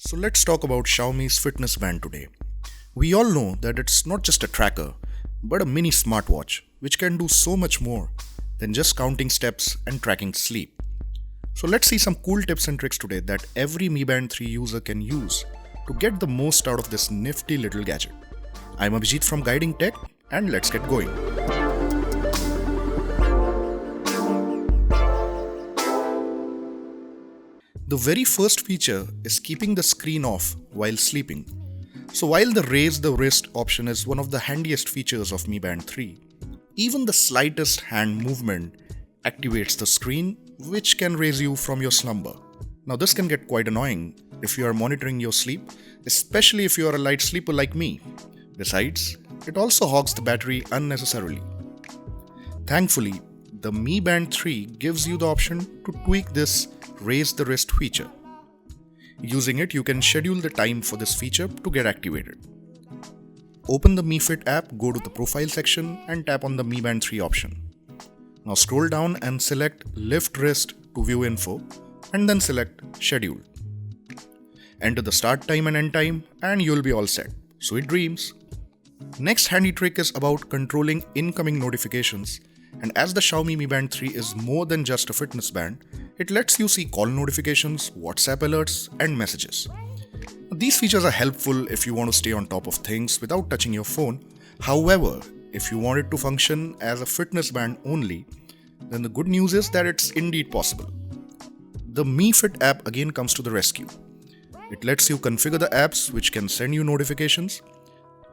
So let's talk about Xiaomi's fitness band today. We all know that it's not just a tracker, but a mini smartwatch which can do so much more than just counting steps and tracking sleep. So let's see some cool tips and tricks today that every Mi Band 3 user can use to get the most out of this nifty little gadget. I'm Abhijit from Guiding Tech and let's get going. The very first feature is keeping the screen off while sleeping. So while the raise the wrist option is one of the handiest features of Mi Band 3, even the slightest hand movement activates the screen, which can raise you from your slumber. Now this can get quite annoying if you are monitoring your sleep, especially if you are a light sleeper like me. Besides, it also hogs the battery unnecessarily. Thankfully, the Mi Band 3 gives you the option to tweak this raise the wrist feature. Using it, you can schedule the time for this feature to get activated. Open the Mi Fit app, go to the profile section and tap on the Mi Band 3 option. Now scroll down and select lift wrist to view info and then select schedule. Enter the start time and end time and you'll be all set. Sweet dreams! Next handy trick is about controlling incoming notifications, and as the Xiaomi Mi Band 3 is more than just a fitness band, it lets you see call notifications, WhatsApp alerts, and messages. These features are helpful if you want to stay on top of things without touching your phone. However, if you want it to function as a fitness band only, then the good news is that it's indeed possible. The Mi Fit app again comes to the rescue. It lets you configure the apps which can send you notifications.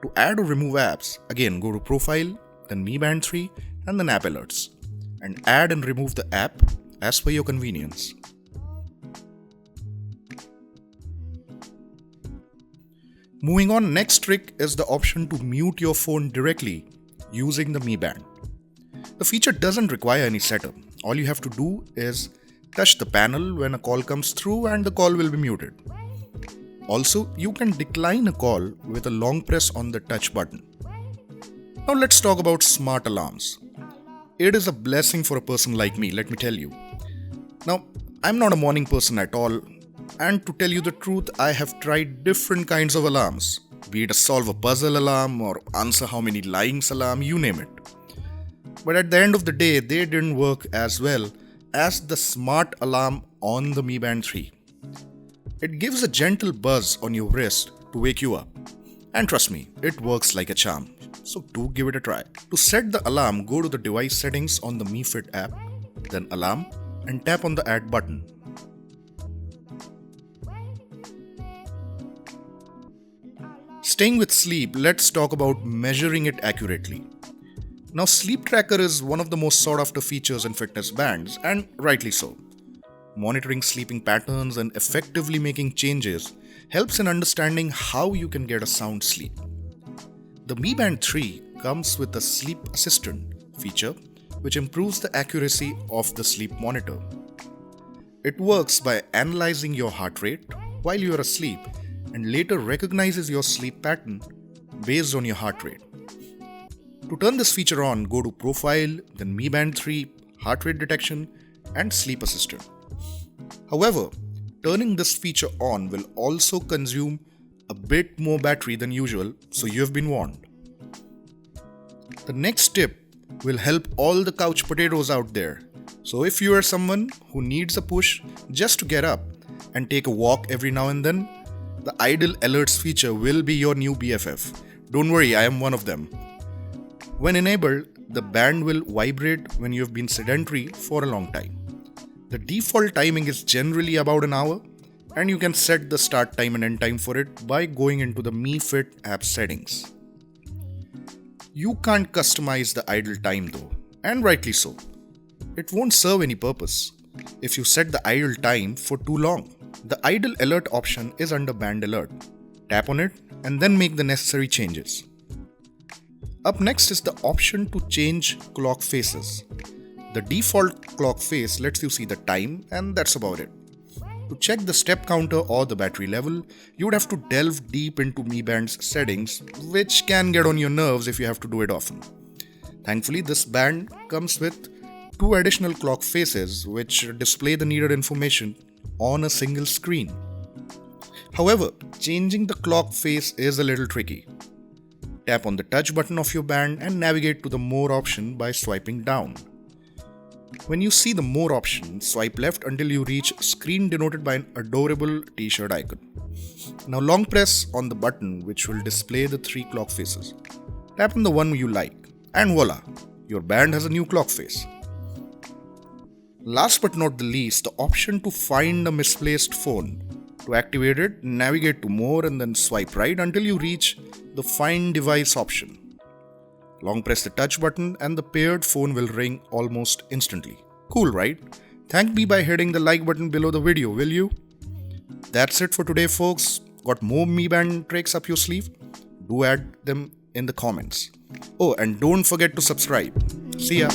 To add or remove apps, again go to Profile, then Mi Band 3, and then App Alerts, and add and remove the app as per your convenience. Moving on, next trick is the option to mute your phone directly using the Mi Band. The feature doesn't require any setup. All you have to do is touch the panel when a call comes through and the call will be muted. Also, you can decline a call with a long press on the touch button. Now let's talk about smart alarms. It is a blessing for a person like me, let me tell you. Now, I'm not a morning person at all, and to tell you the truth, I have tried different kinds of alarms, be it a solve a puzzle alarm or answer how many lyings alarm, you name it. But at the end of the day, they didn't work as well as the smart alarm on the Mi Band 3. It gives a gentle buzz on your wrist to wake you up. And trust me, it works like a charm. So do give it a try. To set the alarm, go to the device settings on the Mi Fit app, then alarm, and tap on the add button. Staying with sleep, let's talk about measuring it accurately. Now, sleep tracker is one of the most sought after features in fitness bands, and rightly so. Monitoring sleeping patterns and effectively making changes helps in understanding how you can get a sound sleep. The Mi Band 3 comes with a sleep assistant feature which improves the accuracy of the sleep monitor. It works by analyzing your heart rate while you are asleep and later recognizes your sleep pattern based on your heart rate. To turn this feature on, go to Profile, then Mi Band 3, Heart Rate Detection, and Sleep Assistant. However, turning this feature on will also consume a bit more battery than usual, so you have been warned. The next tip will help all the couch potatoes out there. So if you are someone who needs a push just to get up and take a walk every now and then, the idle alerts feature will be your new BFF. Don't worry, I am one of them. When enabled, the band will vibrate when you have been sedentary for a long time. The default timing is generally about an hour, and you can set the start time and end time for it by going into the Mi Fit app settings. You can't customize the idle time though, and rightly so. It won't serve any purpose if you set the idle time for too long. The idle alert option is under band alert. Tap on it and then make the necessary changes. Up next is the option to change clock faces. The default clock face lets you see the time, and that's about it. To check the step counter or the battery level, you would have to delve deep into Mi Band's settings, which can get on your nerves if you have to do it often. Thankfully, this band comes with 2 additional clock faces which display the needed information on a single screen. However, changing the clock face is a little tricky. Tap on the touch button of your band and navigate to the More option by swiping down. When you see the More option, swipe left until you reach screen denoted by an adorable t-shirt icon. Now long press on the button which will display the 3 clock faces. Tap on the one you like and voila, your band has a new clock face. Last but not the least, the option to find a misplaced phone. To activate it, navigate to More and then swipe right until you reach the Find Device option. Long press the touch button and the paired phone will ring almost instantly. Cool, right? Thank me by hitting the like button below the video, will you? That's it for today, folks. Got more Mi Band tricks up your sleeve? Do add them in the comments. Oh, and don't forget to subscribe. See ya.